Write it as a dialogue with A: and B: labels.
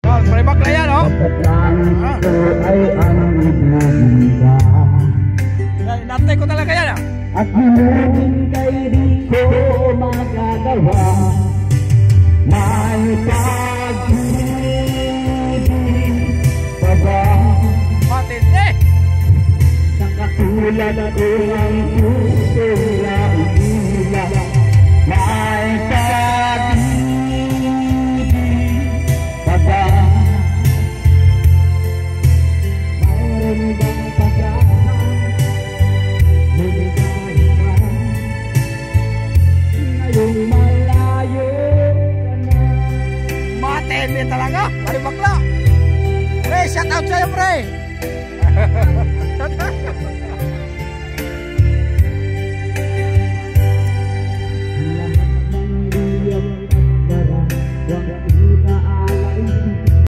A: Oh, pre bakla yan, oh. Natay ko talaga yan, ah.
B: At hinuhin kay di ko magagawa. May pag-ibig pa ba?
A: Matindi.
B: Nakatulad ko ang puso na umiyak. May pag-ibig pa ba? Mayroon bang pag-asa? Lumigay ka ngayong malayo ka na.
A: Matindi talaga, pre bakla. Pre, shout out sa'yo, pre. Shout out.